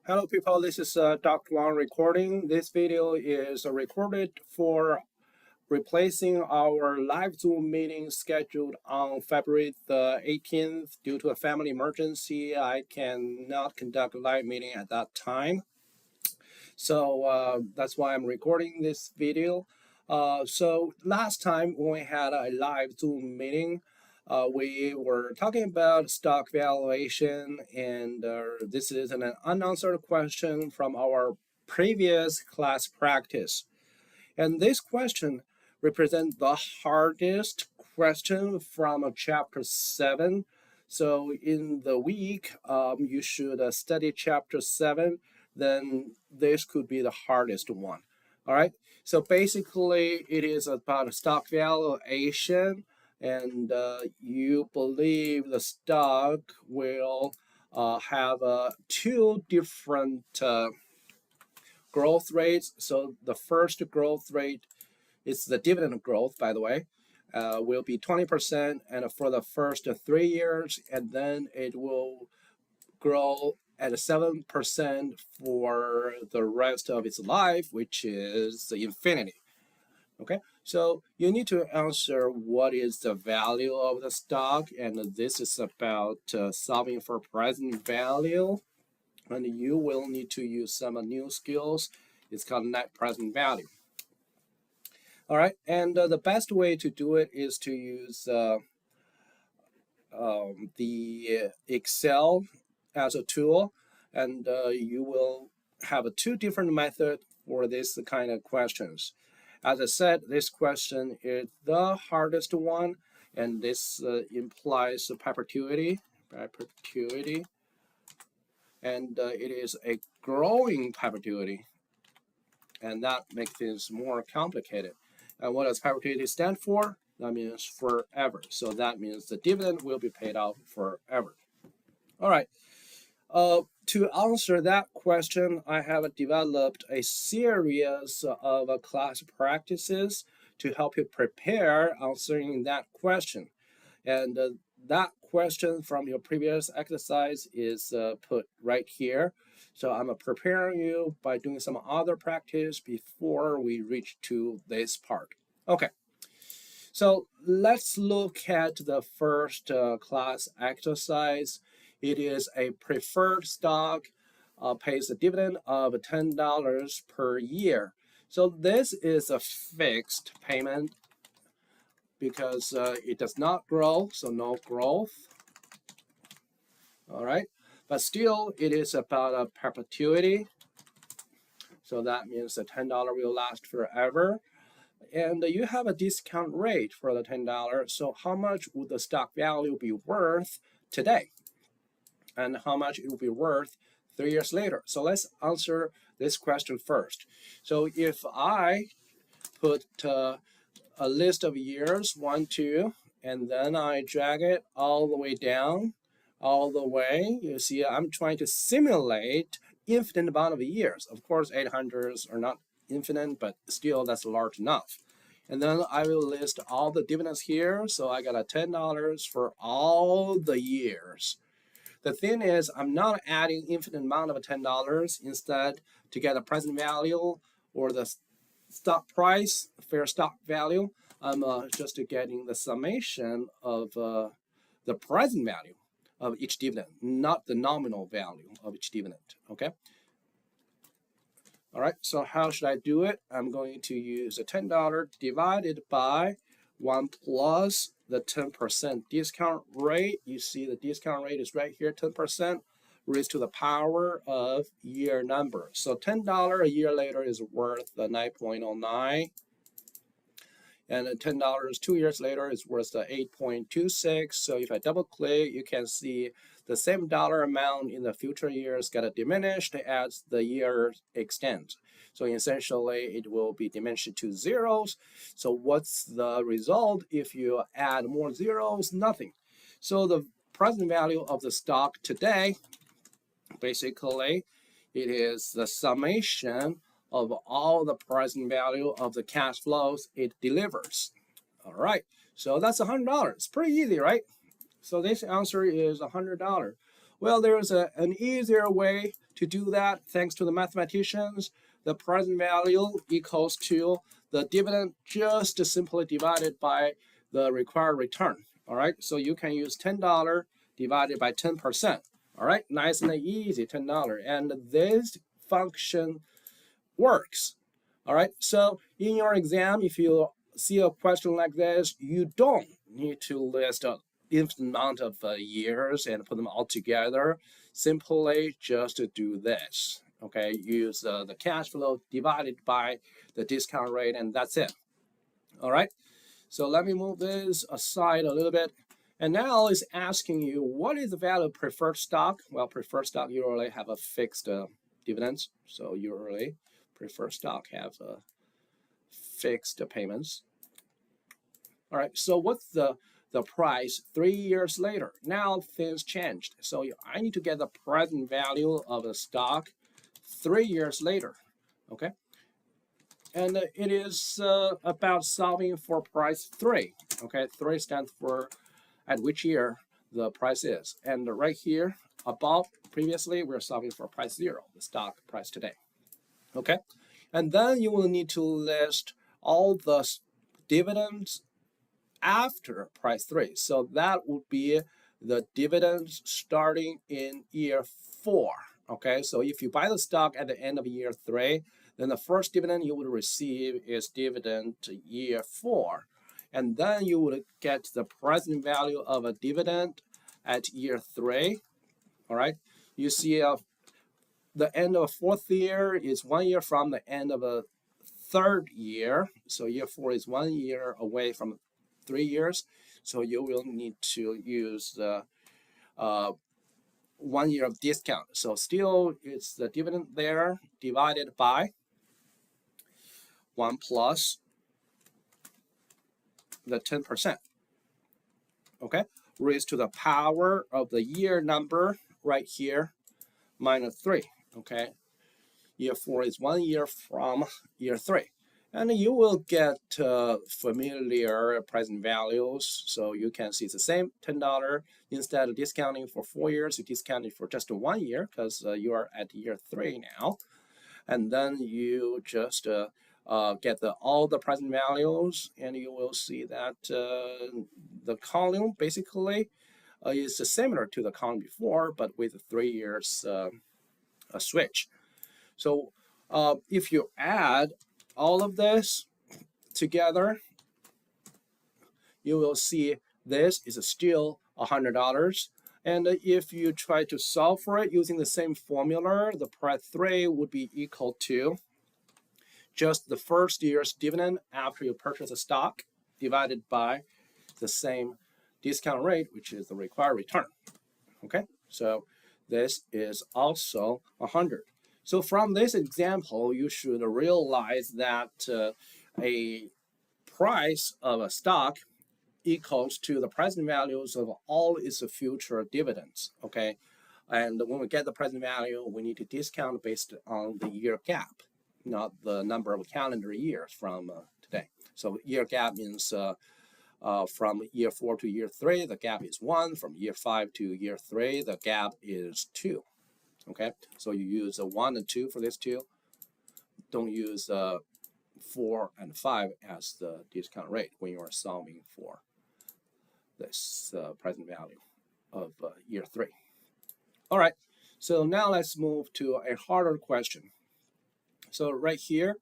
Hello people, this is Dr. Wang recording. This video is recorded for replacing our live Zoom meeting scheduled on February the 18th. Due to a family emergency, I cannot conduct a live meeting at that time. So that's why I'm recording this video. So last time when we had a live Zoom meeting, we were talking about stock valuation, and this is an unanswered question from our previous class practice. And this question represents the hardest question from chapter 7. So in the week, you should study chapter 7, then this could be the hardest one. All right, so basically it is about stock valuation, and you believe the stock will have two different growth rates. So the first growth rate is the dividend growth, by the way, will be 20% and for the first 3 years, and then it will grow at 7% for the rest of its life, which is infinity. Okay, so you need to answer what is the value of the stock, and this is about solving for present value, and you will need to use some new skills. It's called net present value. All right, and the best way to do it is to use the Excel as a tool, and you will have two different methods for this kind of questions. As I said, this question is the hardest one, and this implies perpetuity, and it is a growing perpetuity, and that makes things more complicated. And what does perpetuity stand for? That means forever. So that means the dividend will be paid out forever. All right. To answer that question, I have developed a series of class practices to help you prepare answering that question. And that question from your previous exercise is put right here. So I'm preparing you by doing some other practice before we reach to this part. Okay. So let's look at the first class exercise. It is a preferred stock, pays a dividend of $10 per year. So this is a fixed payment because it does not grow, so no growth. All right, but still it is about a perpetuity. So that means the $10 will last forever. And you have a discount rate for the $10. So how much would the stock value be worth today? And how much it will be worth 3 years later? So let's answer this question first. So if I put a list of years, 1, 2, and then I drag it all the way down, all the way, you see I'm trying to simulate infinite amount of years. Of course, 800s are not infinite, but still that's large enough. And then I will list all the dividends here. So I got a $10 for all the years. The thing is, I'm not adding infinite amount of $10. Instead, to get a present value or the stock price, fair stock value, I'm just getting the summation of the present value of each dividend, not the nominal value of each dividend. Okay. All right, so how should I do it? I'm going to use a $10 divided by 1 plus the 10% discount rate. You see the discount rate is right here, 10%, raised to the power of year number. So $10 a year later is worth 9.09. And $10 2 years later is worth 8.26. So if I double click, you can see the same dollar amount in the future years got diminished as the year extends. So essentially, it will be diminished to zeros. So what's the result if you add more zeros? Nothing. So the present value of the stock today, basically, it is the summation of all the present value of the cash flows it delivers. All right, so that's $100. Pretty easy, right? So this answer is $100. Well, there's an easier way to do that thanks to the mathematicians. The present value equals to the dividend just simply divided by the required return. All right, so you can use $10 divided by 10%. All right, nice and easy, $10. And this function works. All right, so in your exam, if you see a question like this, you don't need to list an infinite amount of years and put them all together. Simply just do this. Okay, use the cash flow divided by the discount rate, and that's it. All right, so let me move this aside a little bit. And now it's asking you, what is the value of preferred stock? Well, preferred stock usually have a fixed dividends, so usually preferred stock have fixed payments. All right, so what's the price 3 years later? Now things changed. So I need to get the present value of the stock 3 years later, okay? And it is about solving for price 3, okay? 3 stands for at which year the price is. And right here, above, previously, we're solving for price 0, the stock price today, okay? And then you will need to list all the dividends after price 3. So that would be the dividends starting in year 4. Okay, so if you buy the stock at the end of year 3, then the first dividend you would receive is dividend year 4. And then you would get the present value of a dividend at year 3. All right, you see the end of 4th year is 1 year from the end of a 3rd year. So year 4 is 1 year away from 3 years. So you will need to use the 1 year of discount. So still it's the dividend there divided by 1 plus the 10%. Okay, raised to the power of the year number right here minus 3. Okay, year 4 is 1 year from year 3. And you will get familiar present values. So you can see it's the same $10. Instead of discounting for 4 years, you discount it for just 1 year because you are at year 3 now. And then you just get all the present values, and you will see that the column basically is similar to the column before, but with 3 years switch. So if you add all of this together, you will see this is still $100. And if you try to solve for it using the same formula, the price 3 would be equal to just the first year's dividend after you purchase a stock divided by the same discount rate, which is the required return. Okay, so this is also 100. So from this example, you should realize that a price of a stock equals to the present values of all its future dividends, okay? And when we get the present value, we need to discount based on the year gap, not the number of calendar years from today. So year gap means from year 4 to year 3, the gap is 1. From year 5 to year 3, the gap is 2. Okay, so you use 1 and 2 for this two. Don't use 4 and 5 as the discount rate when you are solving for this present value of year 3. All right, so now let's move to a harder question. So right here,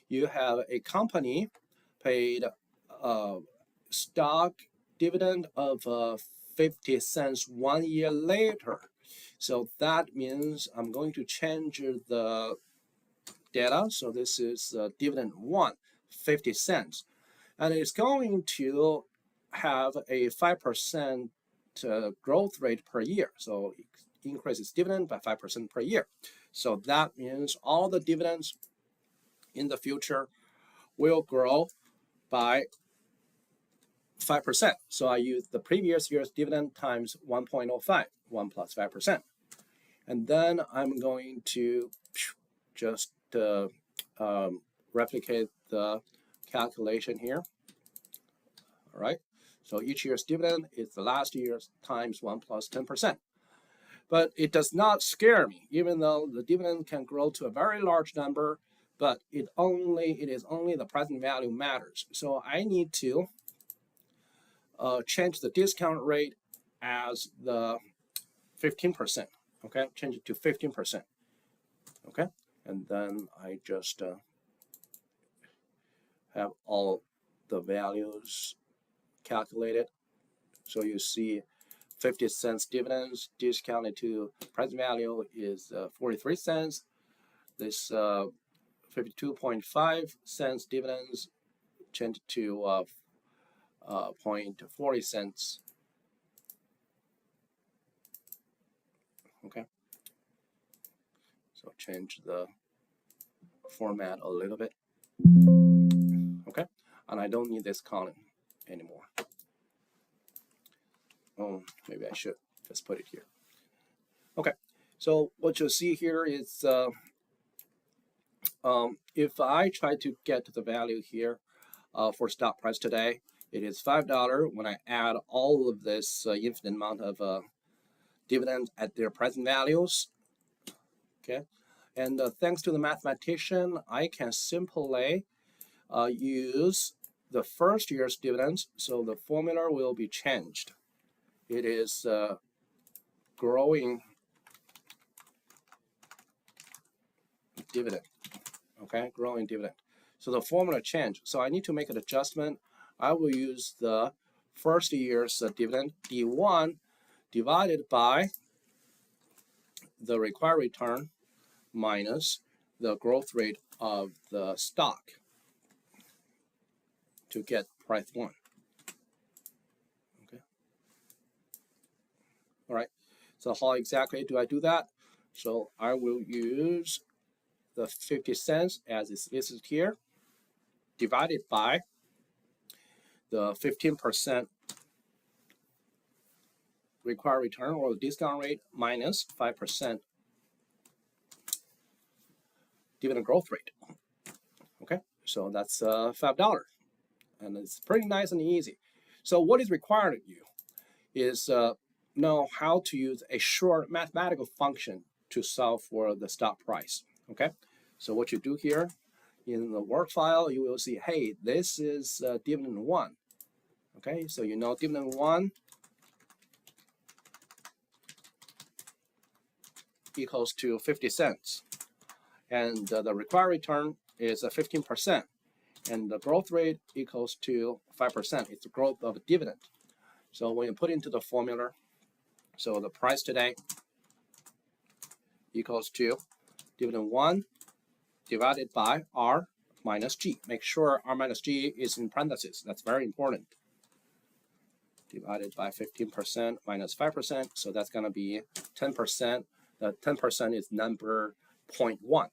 you have a company paid stock dividend of 50 cents 1 year later. So that means I'm going to change the data. So this is dividend 1, 50 cents. And it's going to have a 5% growth rate per year. So it increases dividend by 5% per year. So that means all the dividends in the future will grow by 5%. So I use the previous year's dividend times 1.05, 1 plus 5%. And then I'm going to just replicate the calculation here. All right. So each year's dividend is the last year's times 1 plus 10%. But it does not scare me, even though the dividend can grow to a very large number, but it is only the present value matters. So I need to change the discount rate as the 15%. Okay, change it to 15%. Okay, and then I just have all the values calculated. So you see 50 cents dividends discounted to present value is 43 cents. This 52.5 cents dividends changed to 0.40 cents. Okay. So change the format a little bit. Okay. And I don't need this column anymore. Oh, maybe I should just put it here. Okay. So what you'll see here is if I try to get to the value here for stock price today, it is $5 when I add all of this infinite amount of dividends at their present values. Okay, and thanks to the mathematician, I can simply use the first year's dividends, so the formula will be changed. It is growing dividend. Okay, growing dividend. So the formula changed. So I need to make an adjustment. I will use the first year's dividend, D1, divided by the required return minus the growth rate of the stock to get price 1. Okay. All right. So how exactly do I do that? So I will use the 50 cents as is listed here, divided by the 15% required return or the discount rate minus 5% dividend growth rate. Okay, so that's $5, and it's pretty nice and easy. So what is required of you is know how to use a short mathematical function to solve for the stock price. Okay, so what you do here in the work file, you will see, hey, this is dividend 1. Okay, so you know dividend 1 equals to 50 cents. And the required return is 15%. And the growth rate equals to 5%. It's the growth of a dividend. So when you put into the formula, so the price today equals to dividend 1 divided by R minus G. Make sure R minus G is in parentheses. That's very important. Divided by 15% minus 5%. So that's going to be 10%. The 10% is number 0.1.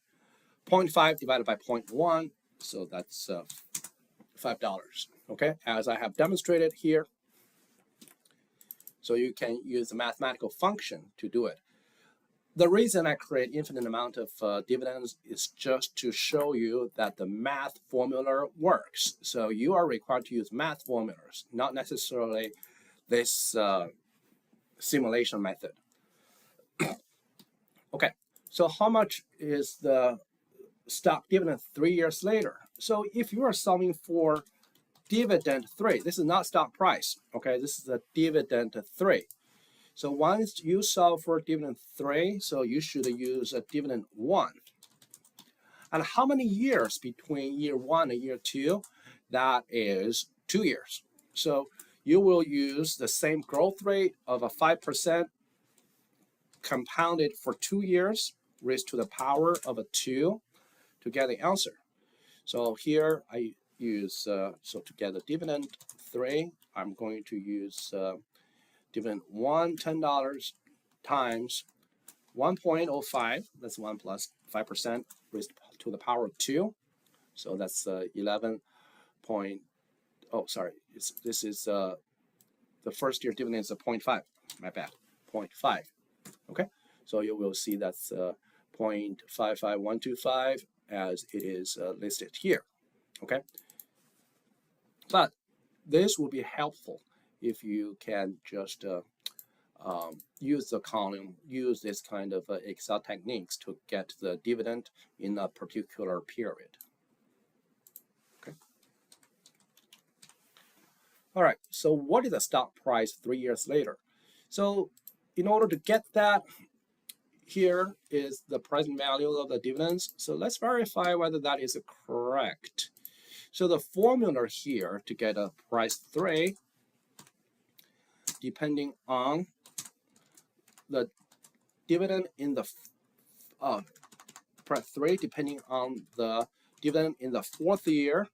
0.5 divided by 0.1. So that's $5. Okay, as I have demonstrated here. So you can use a mathematical function to do it. The reason I create infinite amount of dividends is just to show you that the math formula works. So you are required to use math formulas, not necessarily this simulation method. Okay, so how much is the stock dividend 3 years later? So if you are solving for dividend 3, this is not stock price, okay, this is a dividend 3. So once you solve for dividend 3, so you should use a dividend 1. And how many years between year 1 and year 2? That is 2 years. So you will use the same growth rate of a 5% compounded for 2 years, raised to the power of a 2 to get the answer. So here I use, so to get the dividend 3, I'm going to use dividend 1, $10 times 1.05, that's 1 plus 5% raised to the power of 2. So that's 11 point, oh, sorry, this is the first year dividend is a 0.5, my bad, 0.5. Okay, so you will see that's 0.55125 as it is listed here. Okay, but this will be helpful if you can just use the column, use this kind of Excel techniques to get the dividend in a particular period. Okay. All right, so what is the stock price 3 years later? So in order to get that, here is the present value of the dividends. So let's verify whether that is correct. So the formula here to get a price 3, depending on the dividend in the price 3, depending on the dividend in the 4th year,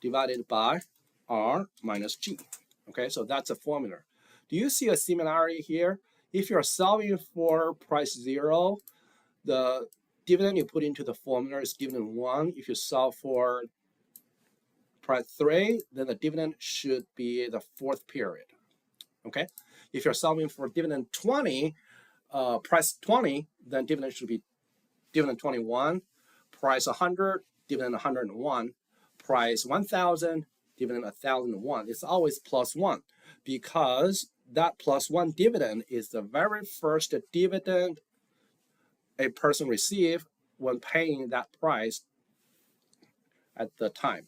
divided by R minus G. Okay, so that's a formula. Do you see a similarity here? If you're solving for price 0, the dividend you put into the formula is dividend 1. If you solve for price 3, then the dividend should be the 4th period. Okay, if you're solving for dividend 20, price 20, then dividend should be dividend 21. Price 100, dividend 101. Price 1,000, dividend 1,001. It's always plus 1 because that plus 1 dividend is the very first dividend a person receives when paying that price at the time.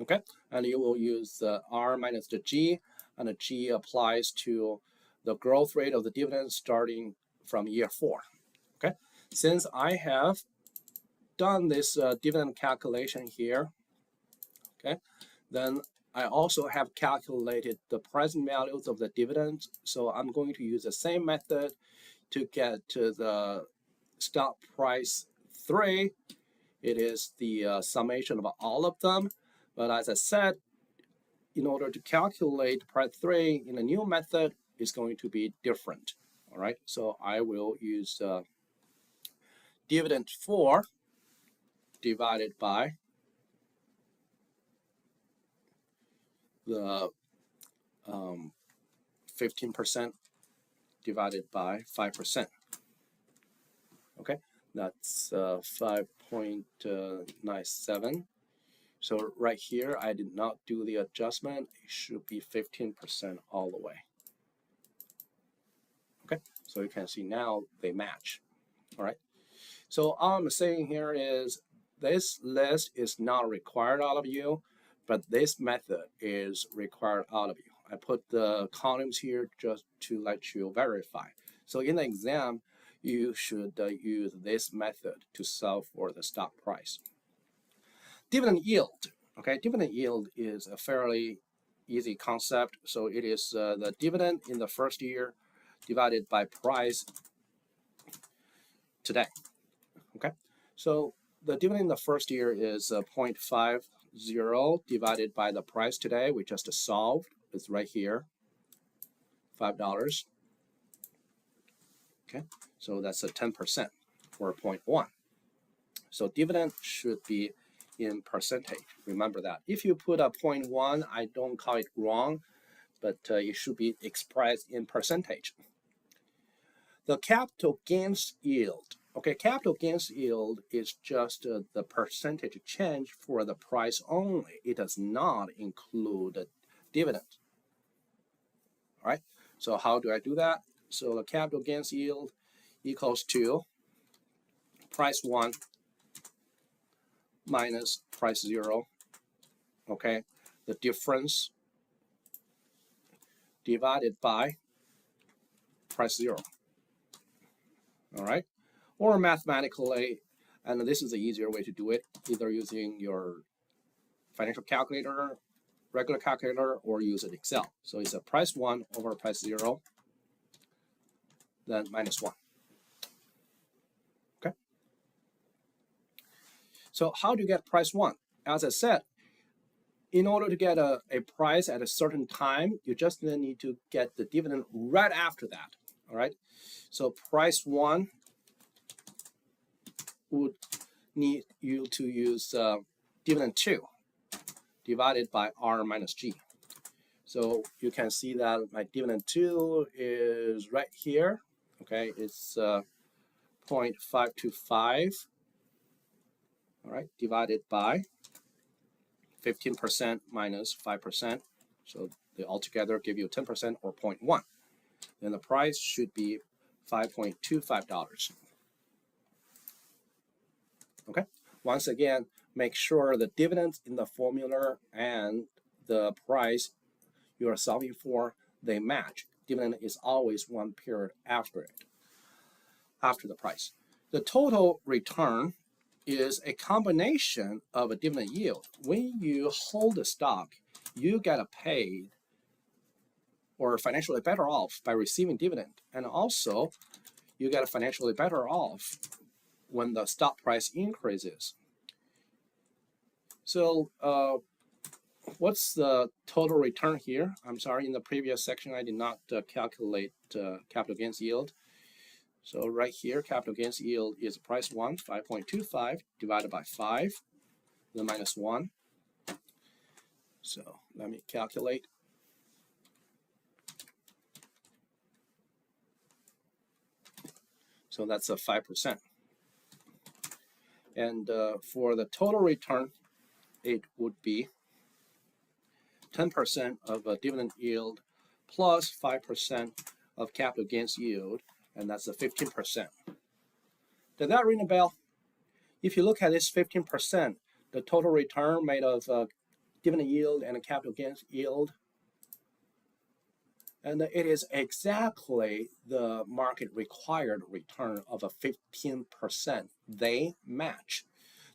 Okay, and you will use R minus the G, and the G applies to the growth rate of the dividend starting from year 4. Okay, since I have done this dividend calculation here, okay, then I also have calculated the present values of the dividends. So I'm going to use the same method to get to the stock price 3. It is the summation of all of them. But as I said, in order to calculate price 3 in a new method, it's going to be different. All right, so I will use dividend 4 divided by the 15% divided by 5%. Okay, that's 5.97. So right here, I did not do the adjustment. It should be 15% all the way. Okay, so you can see now they match. All right, so all I'm saying here is this list is not required out of you, but this method is required out of you. I put the columns here just to let you verify. So in the exam, you should use this method to solve for the stock price. Dividend yield. Okay, dividend yield is a fairly easy concept. So it is the dividend in the first year divided by price today. Okay, so the dividend in the first year is 0.50 divided by the price today. We just solved. It's right here, $5. Okay, so that's a 10% for 0.1. So dividend should be in percentage. Remember that. If you put a 0.1, I don't call it wrong, but it should be expressed in percentage. The capital gains yield. Okay, capital gains yield is just the percentage change for the price only. It does not include the dividend. All right, so how do I do that? So the capital gains yield equals to price 1 minus price 0. Okay, the difference divided by price 0. All right, or mathematically, and this is the easier way to do it, either using your financial calculator, regular calculator, or use an Excel. So it's a price 1 over price 0, then minus 1. Okay. So how do you get price 1? As I said, in order to get a price at a certain time, you just need to get the dividend right after that. All right. So price 1 would need you to use dividend 2 divided by R minus G. So you can see that my dividend 2 is right here. Okay, it's 0.525. All right, divided by 15% minus 5%. So they altogether give you 10% or 0.1. then the price should be $5.25. Okay. Once again, make sure the dividends in the formula and the price you are solving for, they match. Dividend is always one period after it, after the price. The total return is a combination of a dividend yield. When you hold the stock, you get paid or financially better off by receiving dividend. And also, you get financially better off when the stock price increases. So what's the total return here? I'm sorry, in the previous section, I did not calculate capital gains yield. So right here, capital gains yield is price 1, 5.25 divided by 5, then minus 1. So let me calculate. So that's a 5%. And for the total return, it would be 10% of a dividend yield plus 5% of capital gains yield, and that's a 15%. Did that ring a bell? If you look at this 15%, the total return made of dividend yield and a capital gains yield, and it is exactly the market required return of a 15%. They match.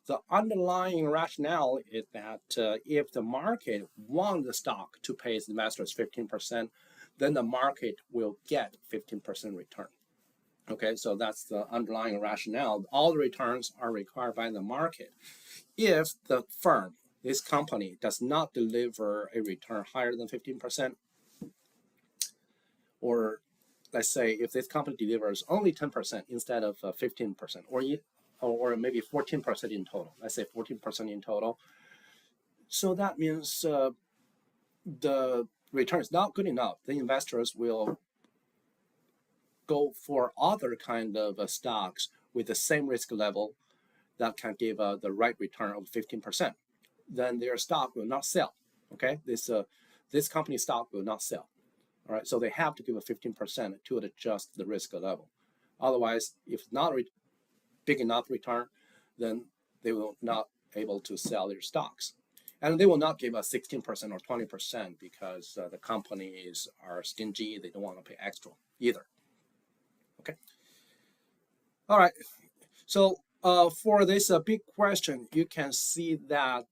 The underlying rationale is that if the market wants the stock to pay its investors 15%, then the market will get 15% return. Okay, so that's the underlying rationale. All the returns are required by the market. If the firm, this company, does not deliver a return higher than 15%, or let's say if this company delivers only 10% instead of 15%, or maybe 14% in total, let's say 14% in total, so that means the return is not good enough. The investors will go for other kind of stocks with the same risk level that can give the right return of 15%. Then their stock will not sell. Okay, this company stock will not sell. All right, so they have to give a 15% to adjust the risk level. Otherwise, if not big enough return, then they will not able to sell their stocks. And they will not give us 16% or 20% because the companies are stingy. They don't want to pay extra either. Okay. All right. So for this big question, you can see that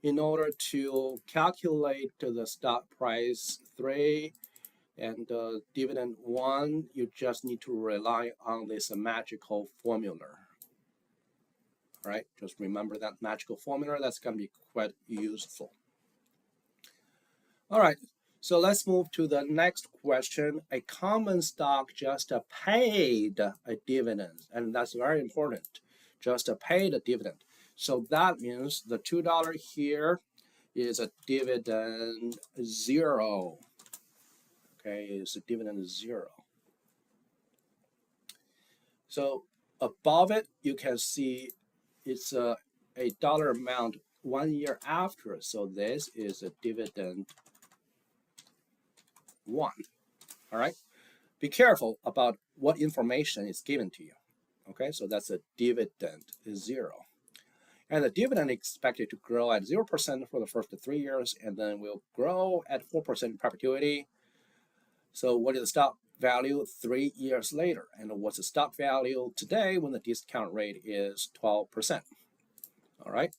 in order to calculate the stock price 3 and dividend 1, you just need to rely on this magical formula. All right, just remember that magical formula. That's going to be quite useful. All right, so let's move to the next question. A common stock just paid a dividend, and that's very important. Just paid a dividend. So that means the $2 here is a dividend 0. Okay, is a dividend 0. So above it, you can see it's a dollar amount 1 year after. So this is a dividend 1. All right. Be careful about what information is given to you. Okay, so that's a dividend 0. And the dividend is expected to grow at 0% for the first 3 years, and then will grow at 4% in perpetuity. So what is the stock value 3 years later? And what's the stock value today when the discount rate is 12%? All right.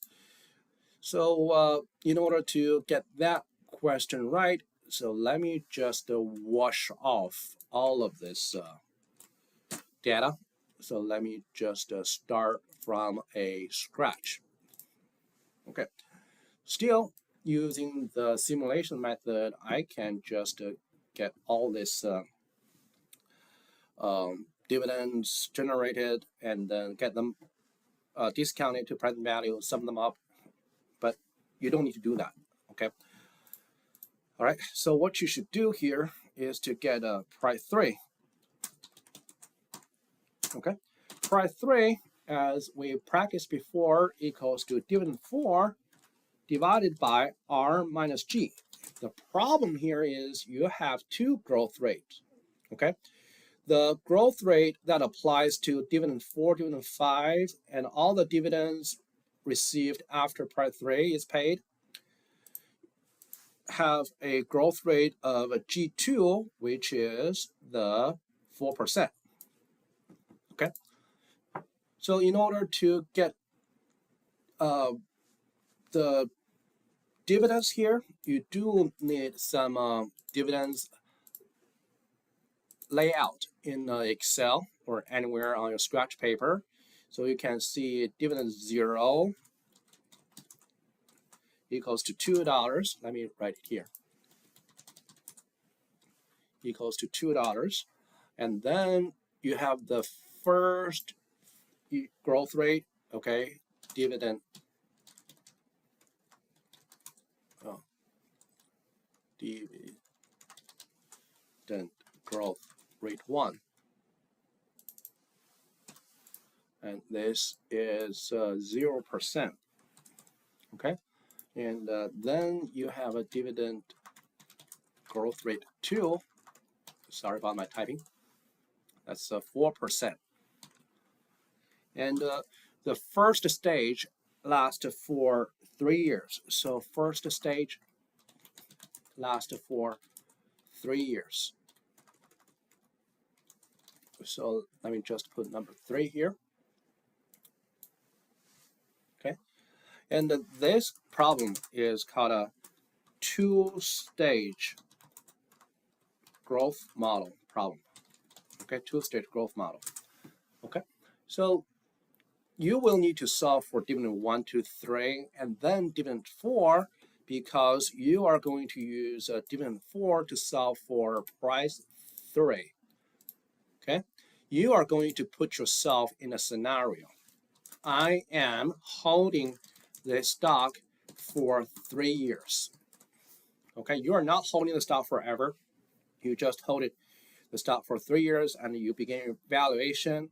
So in order to get that question right, so let me just wash off all of this data. So let me just start from a scratch. Okay. Still, using the simulation method, I can just get all this dividends generated and then get them discounted to present value, sum them up. But you don't need to do that. Okay. All right. So what you should do here is to get a price 3. Okay. Price 3, as we practiced before, equals to dividend 4 divided by R minus G. The problem here is you have 2 growth rates. Okay, the growth rate that applies to dividend 4, dividend 5, and all the dividends received after part 3 is paid have a growth rate of a G2, which is the 4%. Okay, so in order to get the dividends here, you do need some dividends layout in Excel or anywhere on your scratch paper. So you can see dividend 0 equals to $2. Let me write it here. Equals to $2. And then you have the first growth rate, okay, dividend growth rate 1. And this is 0%. Okay, and then you have a dividend growth rate 2. Sorry about my typing. That's 4%. And the first stage lasts for 3 years. So first stage lasts for 3 years. So let me just put number 3 here. Okay, and this problem is called a two-stage growth model problem. Okay, two-stage growth model. Okay, so you will need to solve for dividend 1, 2, 3, and then dividend 4, because you are going to use dividend 4 to solve for price 3. Okay, you are going to put yourself in a scenario. I am holding the stock for 3 years. Okay, you are not holding the stock forever. You just hold the stock for 3 years, and you begin your valuation.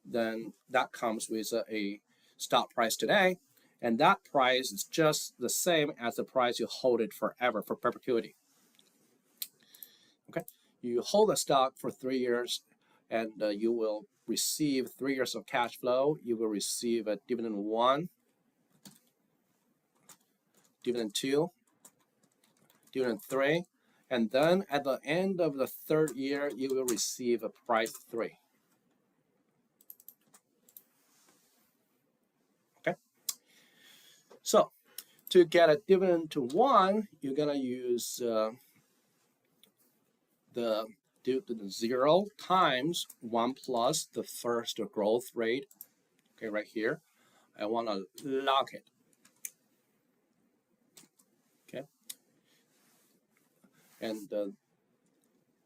Then that comes with a stock price today, and that price is just the same as the price you hold it forever, for perpetuity. Okay, you hold the stock for 3 years, and you will receive 3 years of cash flow. You will receive a dividend 1, dividend 2, dividend 3, and then at the end of the 3rd year, you will receive a price 3. Okay, so to get a dividend to 1, you're gonna use the dividend 0 times 1 plus the first growth rate. Okay, right here. I want to lock it. Okay, and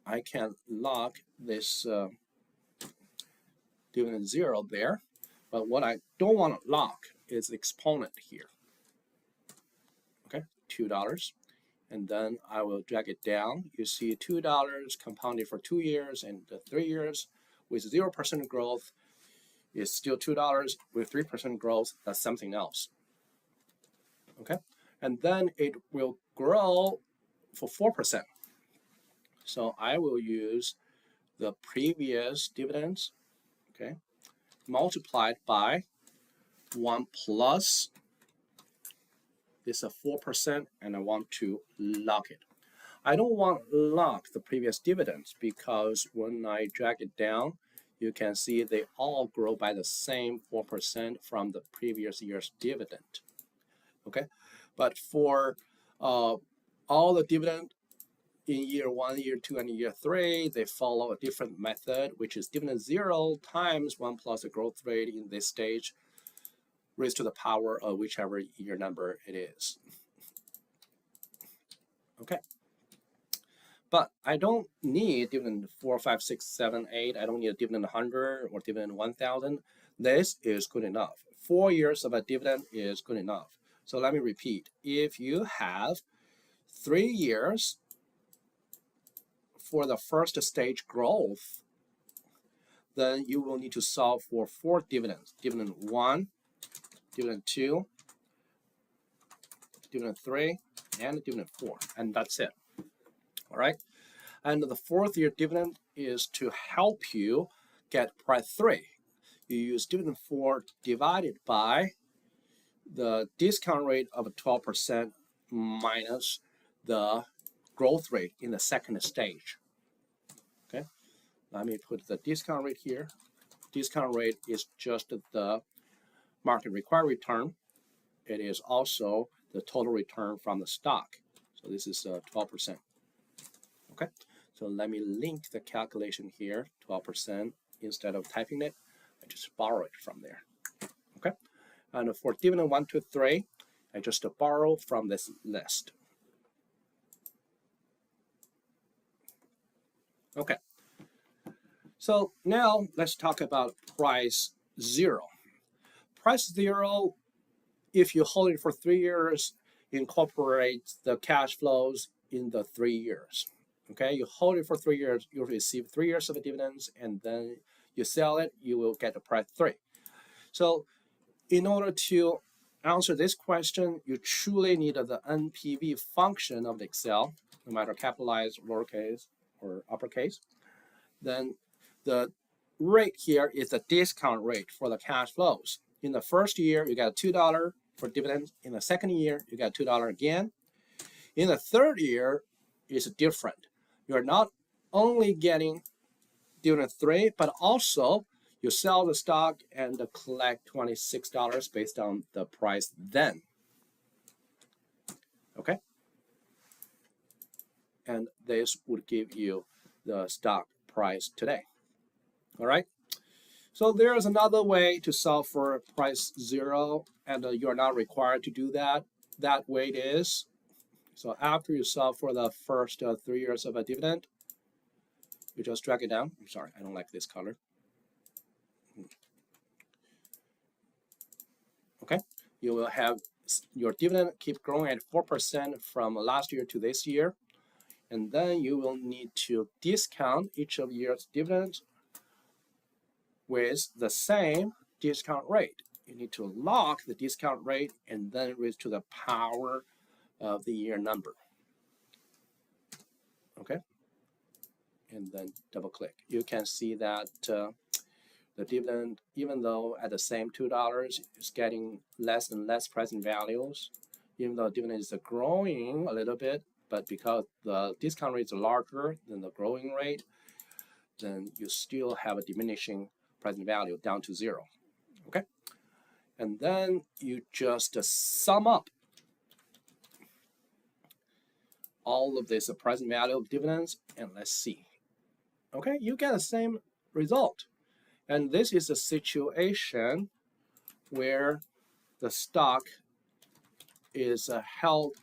I can lock this dividend 0 there, but what I don't want to lock is exponent here. Okay, $2, and then I will drag it down. You see $2 compounded for 2 years and 3 years with 0% growth is still $2. With 3% growth, that's something else. Okay, and then it will grow for 4%. So I will use the previous dividends, okay, multiplied by 1 plus this 4%, and I want to lock it. I don't want to lock the previous dividends because when I drag it down, you can see they all grow by the same 4% from the previous year's dividend. Okay, but for all the dividend in year 1, year 2, and year 3, they follow a different method, which is dividend 0 times 1 plus the growth rate in this stage raised to the power of whichever year number it is. Okay, but I don't need dividend 4, 5, 6, 7, 8. I don't need a dividend 100 or dividend 1,000. This is good enough. 4 years of a dividend is good enough. So let me repeat. If you have 3 years for the first stage growth, then you will need to solve for 4 dividends. Dividend 1, dividend 2, dividend 3, and dividend 4. And that's it. All right. And the 4th year dividend is to help you get price 3. You use dividend 4 divided by the discount rate of 12% minus the growth rate in the second stage. Okay, let me put the discount rate here. Discount rate is just the market required return. It is also the total return from the stock. So this is 12%. Okay, so let me link the calculation here, 12%. Instead of typing it, I just borrow it from there. Okay, and for dividend 1, 2, 3, I just borrow from this list. Okay, so now let's talk about price 0. Price 0, if you hold it for 3 years, incorporate the cash flows in the 3 years. Okay, you hold it for 3 years, you receive 3 years of dividends, and then you sell it, you will get the price 3. So in order to answer this question, you truly need the NPV function of the Excel, no matter capitalized, lowercase, or uppercase. Then the rate here is the discount rate for the cash flows. In the first year, you got $2 for dividends. In the second year, you got $2 again. In the third year, it's different. You're not only getting dividend 3, but also you sell the stock and collect $26 based on the price then. Okay? And this would give you the stock price today. All right? So there's another way to solve for price 0, and you're not required to do that. That way it is. So after you solve for the first 3 years of a dividend, you just drag it down. I'm sorry, I don't like this color. Okay, you will have your dividend keep growing at 4% from last year to this year. And then you will need to discount each of year's dividends with the same discount rate. You need to lock the discount rate and then raise to the power of the year number. Okay, and then double click. You can see that the dividend, even though at the same $2, is getting less and less present values, even though dividend is growing a little bit, but because the discount rate is larger than the growing rate, then you still have a diminishing present value down to 0. Okay, and then you just sum up all of this present value of dividends, and let's see. Okay, you get the same result. And this is a situation where the stock is held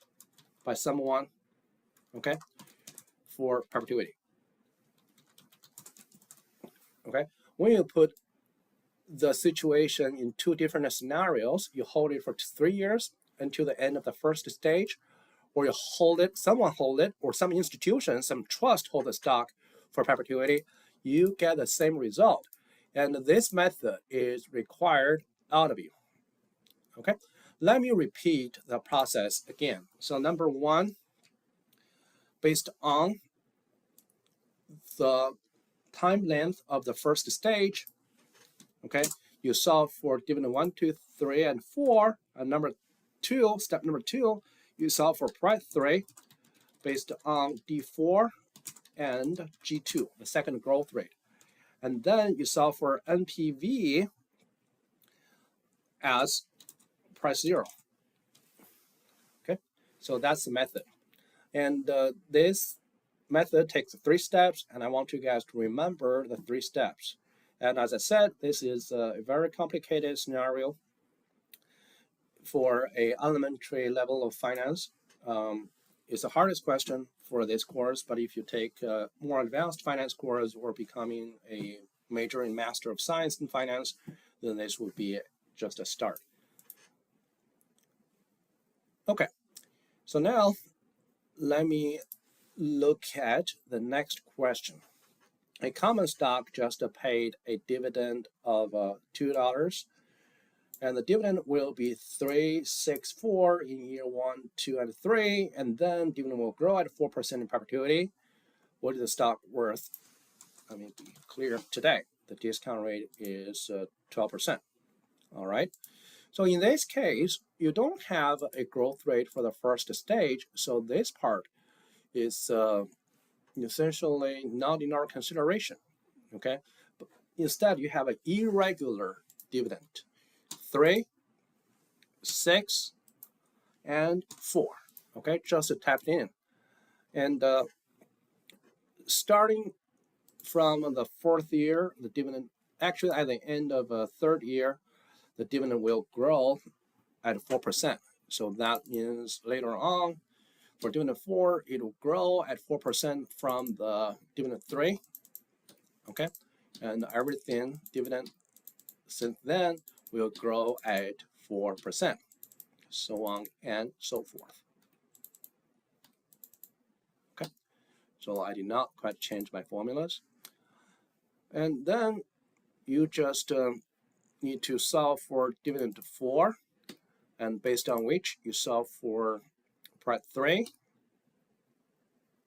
by someone, okay, for perpetuity. Okay, when you put the situation in 2 different scenarios, you hold it for 3 years until the end of the first stage, or you hold it, someone hold it, or some institution, some trust hold the stock for perpetuity, you get the same result. And this method is required out of you. Okay, let me repeat the process again. So number 1, based on the time length of the first stage, okay, you solve for dividend 1, 2, 3, and 4. And step number 2, you solve for price 3 based on D4 and G2, the second growth rate. And then you solve for NPV as price 0. Okay, so that's the method. And this method takes 3 steps, and I want you guys to remember the 3 steps. And as I said, this is a very complicated scenario for an elementary level of finance. It's the hardest question for this course, but if you take more advanced finance course or becoming a major in Master of Science in Finance, then this would be just a start. Okay, so now let me look at the next question. A common stock just paid a dividend of $2, and the dividend will be $3.64 in year 1, 2, and 3, and then dividend will grow at 4% in perpetuity. What is the stock worth be clear today. The discount rate is 12%. All right. So in this case, you don't have a growth rate for the first stage, so this part is essentially not in our consideration. Okay. But instead, you have an irregular dividend: 3, 6, and 4. Okay, just tap it in. And starting from the fourth year, the dividend, actually at the end of the third year, the dividend will grow at 4%. So that means later on, for dividend 4, it will grow at 4% from the dividend 3. Okay, and everything dividend since then will grow at 4%, so on and so forth. Okay, so I did not quite change my formulas. And then you just need to solve for dividend 4, and based on which you solve for price 3.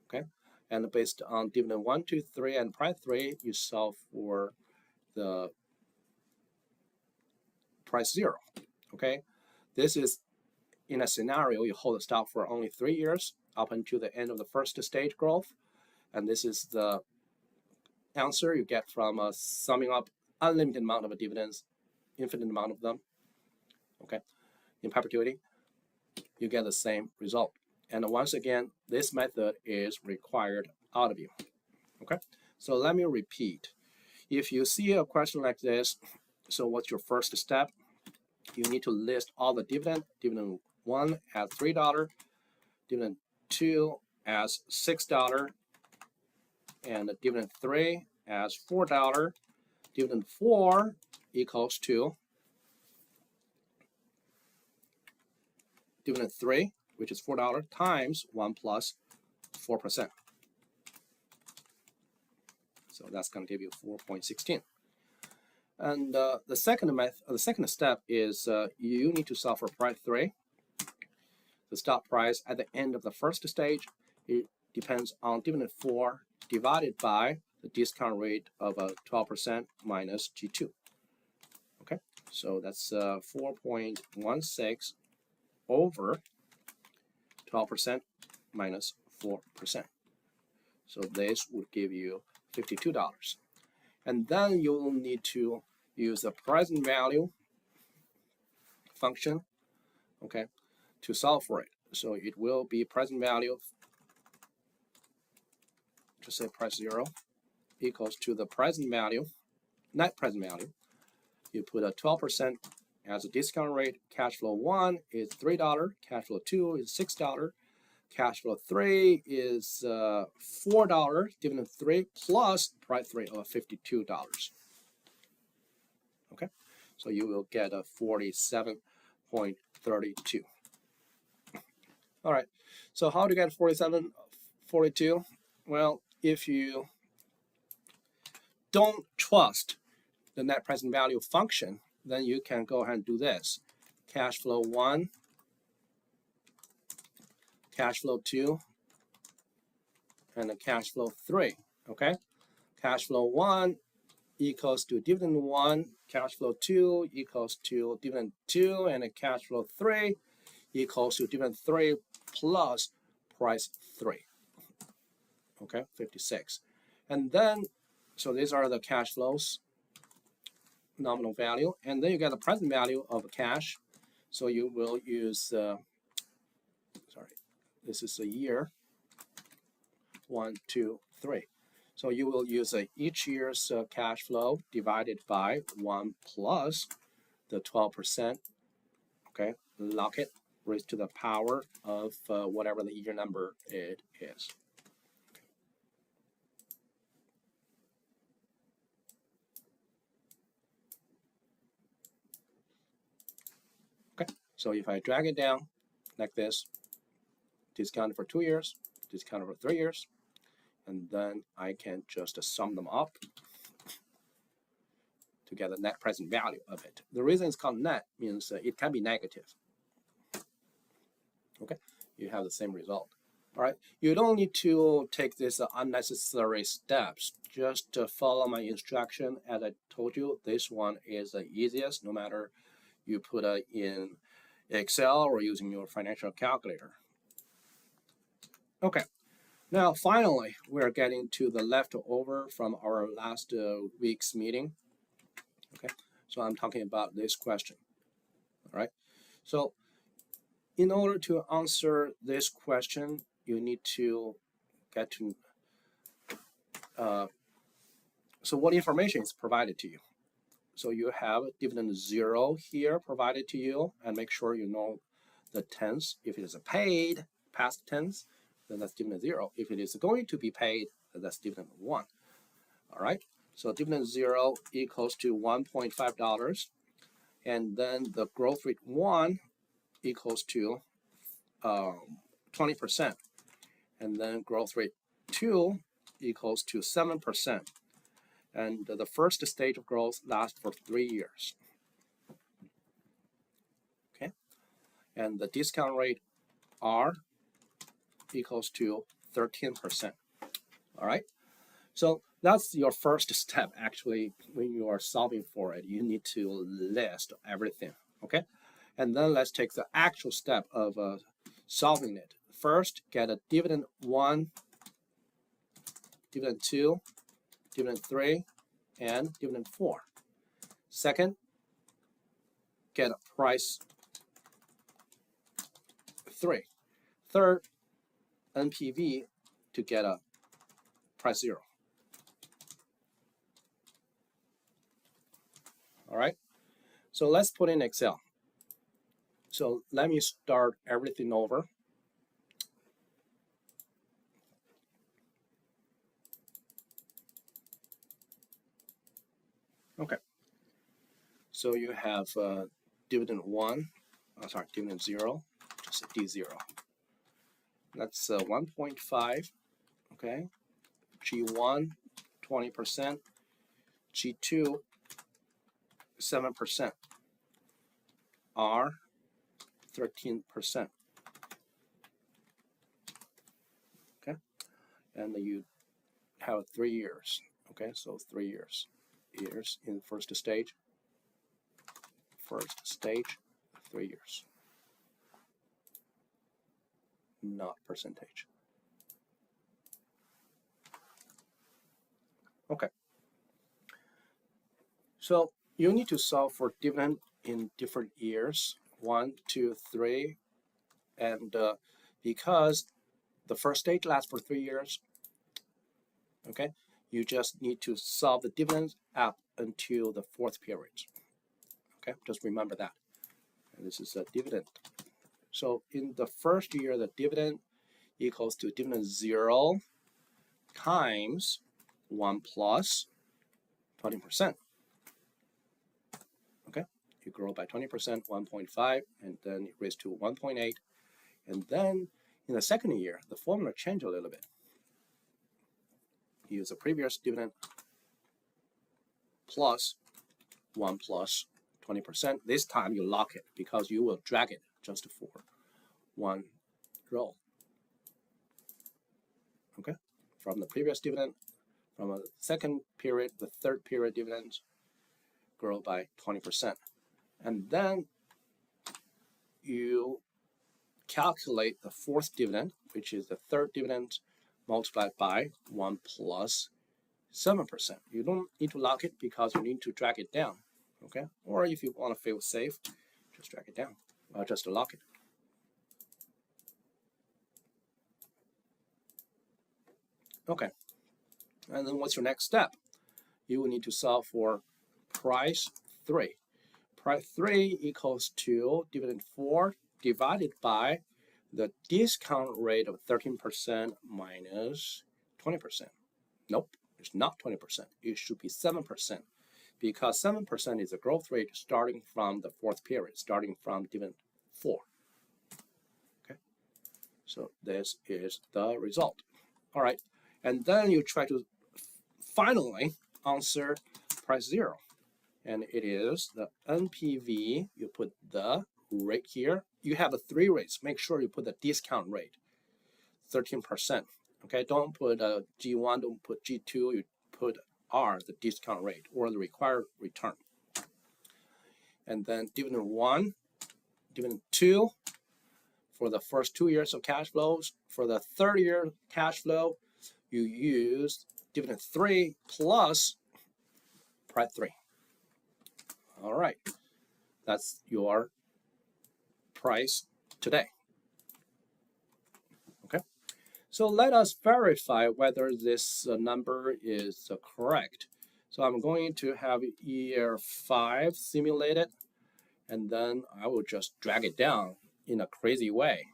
Okay, and based on dividend 1, 2, 3, and price 3, you solve for the price 0. Okay, this is in a scenario you hold the stock for only 3 years up until the end of the first stage growth, and this is the answer you get from summing up unlimited amount of dividends, infinite amount of them. Okay, in perpetuity, you get the same result. And once again, this method is required out of you. Okay, so let me repeat. If you see a question like this, so what's your first step? You need to list all the dividend. Dividend 1 at $3, dividend 2 as $6, and dividend 3 as $4. Dividend 4 equals to dividend 3, which is $4, times 1 plus 4%. So that's going to give you 4.16. And the second step is you need to solve for price 3. The stock price at the end of the first stage, it depends on dividend 4 divided by the discount rate of 12% minus G2. Okay, so that's 4.16 over 12% minus 4%. So this would give you $52. And then you will need to use the present value function, okay, to solve for it. So it will be present value, just say price 0, equals to the present value, net present value. You put a 12% as a discount rate. Cash flow 1 is $3, cash flow 2 is $6, cash flow 3 is $4, dividend 3 plus price 3 of $52. Okay, so you will get a 47.32. All right, so how to get 47.42? Well, if you don't trust the net present value function, then you can go ahead and do this. Cash flow 1, cash flow 2, and the cash flow 3. Okay, cash flow 1 equals to dividend 1, cash flow 2 equals to dividend 2, and the cash flow 3 equals to dividend 3 plus price 3. Okay, 56. And then, so these are the cash flows, nominal value, and then you get the present value of cash. So you will use, this is a year, 1, 2, 3. So you will use each year's cash flow divided by 1 plus the 12%, okay, lock it, raised to the power of whatever the year number it is. Okay, so if I drag it down like this, discounted for 2 years, discounted for 3 years, and then I can just sum them up to get the net present value of it. The reason it's called net means it can be negative. Okay, you have the same result. All right, you don't need to take these unnecessary steps. Just follow my instruction. As I told you, this one is the easiest, no matter you put it in Excel or using your financial calculator. Okay, now finally, we're getting to the leftover from our last week's meeting. Okay, so I'm talking about this question. All right, so in order to answer this question, you need to get to so what information is provided to you? So you have dividend 0 here provided to you, and make sure you know the tense. If it is paid, past tense, then that's dividend 0. If it is going to be paid, then that's dividend 1. All right, so dividend 0 equals to $1.5, and then the growth rate 1 equals to 20%, and then growth rate 2 equals to 7%. And the first stage of growth lasts for 3 years. Okay, and the discount rate R equals to 13%. All right, so that's your first step. Actually, when you are solving for it, you need to list everything. Okay, and then let's take the actual step of solving it. First, get a dividend 1, dividend 2, dividend 3, and dividend 4. Second, get a price 3. Third, NPV to get a price 0. All right, so let's put in Excel. So let me start everything over. Okay, so you have dividend 1, dividend 0, just D0. That's 1.5, okay? G1, 20%, G2, 7%, R, 13%. Okay, and you have 3 years. Okay, so 3 years in first stage. 3 years, not percentage. Okay, so you need to solve for dividend in different years, 1, 2, 3, and because the first stage lasts for 3 years, okay, you just need to solve the dividends up until the 4th period. Okay, just remember that. And this is a dividend. So in the first year, the dividend equals to dividend 0 times 1 plus 20%. Okay, you grow by 20%, 1.5, and then it raises to 1.8. And then in the second year, the formula changed a little bit. You use the previous dividend plus 1 plus 20%. This time you lock it because you will drag it just for 1 row. Okay, from the previous dividend, from a second period, the third period dividends grow by 20%. And then you calculate the 4th dividend, which is the third dividend multiplied by 1 plus 7%. You don't need to lock it because you need to drag it down. Okay, or if you want to feel safe, just drag it down, or just lock it. Okay, and then what's your next step? You will need to solve for price 3. Price 3 equals to dividend 4 divided by the discount rate of 13% minus 20%. Nope, it's not 20%. It should be 7%, because 7% is the growth rate starting from the 4th period, starting from dividend 4. Okay, so this is the result. All right, and then you try to finally answer price 0. And it is the NPV. You put the rate here. You have 3 rates. Make sure you put the discount rate. 13%. Okay, don't put G1, don't put G2, you put R, the discount rate, or the required return. And then dividend 1, dividend 2, for the first 2 years of cash flows. For the third year cash flow, you use dividend 3 plus PRET 3. All right, that's your price today. Okay, so let us verify whether this number is correct. So I'm going to have year 5 simulated, and then I will just drag it down in a crazy way.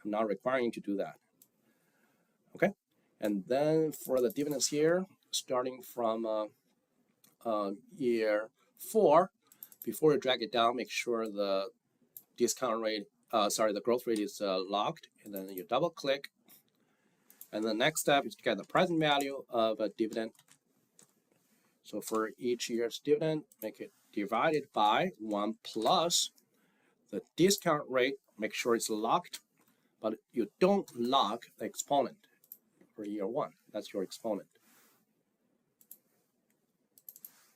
I'm not requiring you to do that. Okay, and then for the dividends here, starting from year 4, before you drag it down, make sure the discount rate, the growth rate is locked, and then you double click. And the next step is to get the present value of a dividend. So for each year's dividend, make it divided by 1 plus the discount rate, make sure it's locked, but you don't lock the exponent for year 1. That's your exponent.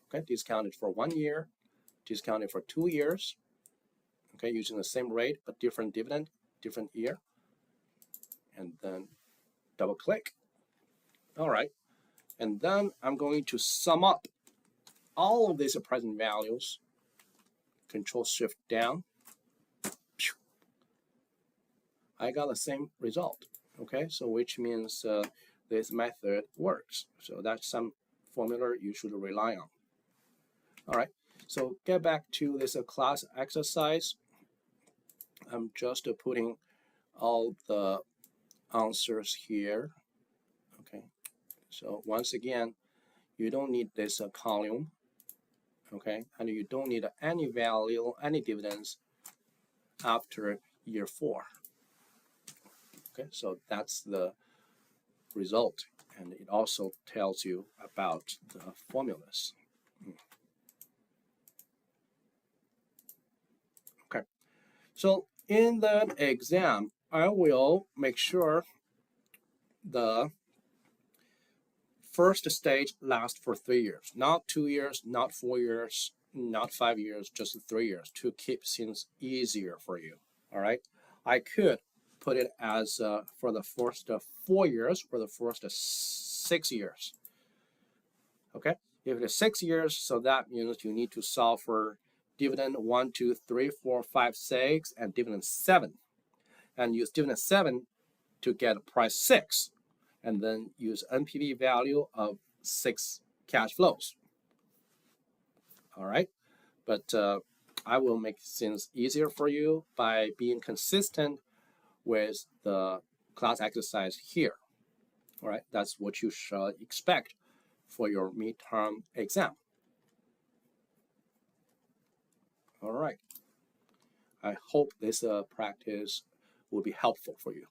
Okay, discounted for 1 year, discounted for 2 years. Okay, using the same rate but different dividend, different year. And then double click. All right, and then I'm going to sum up all of these present values. Control Shift down. I got the same result. Okay, so which means this method works. So that's some formula you should rely on. All right, so get back to this class exercise. I'm just putting all the answers here. Okay, so once again, you don't need this column. Okay, and you don't need any value, any dividends after year 4. Okay, so that's the result, and it also tells you about the formulas. Okay, so in the exam, I will make sure the first stage lasts for 3 years, not 2 years, not 4 years, not 5 years, just 3 years to keep things easier for you. All right, I could put it as for the first 4 years or the first 6 years. Okay, if it's 6 years, so that means you need to solve for dividend 1, 2, 3, 4, 5, 6, and dividend 7, and use dividend 7 to get price 6, and then use NPV value of 6 cash flows. All right, but I will make things easier for you by being consistent with the class exercise here. All right, that's what you should expect for your midterm exam. All right, I hope this practice will be helpful for you.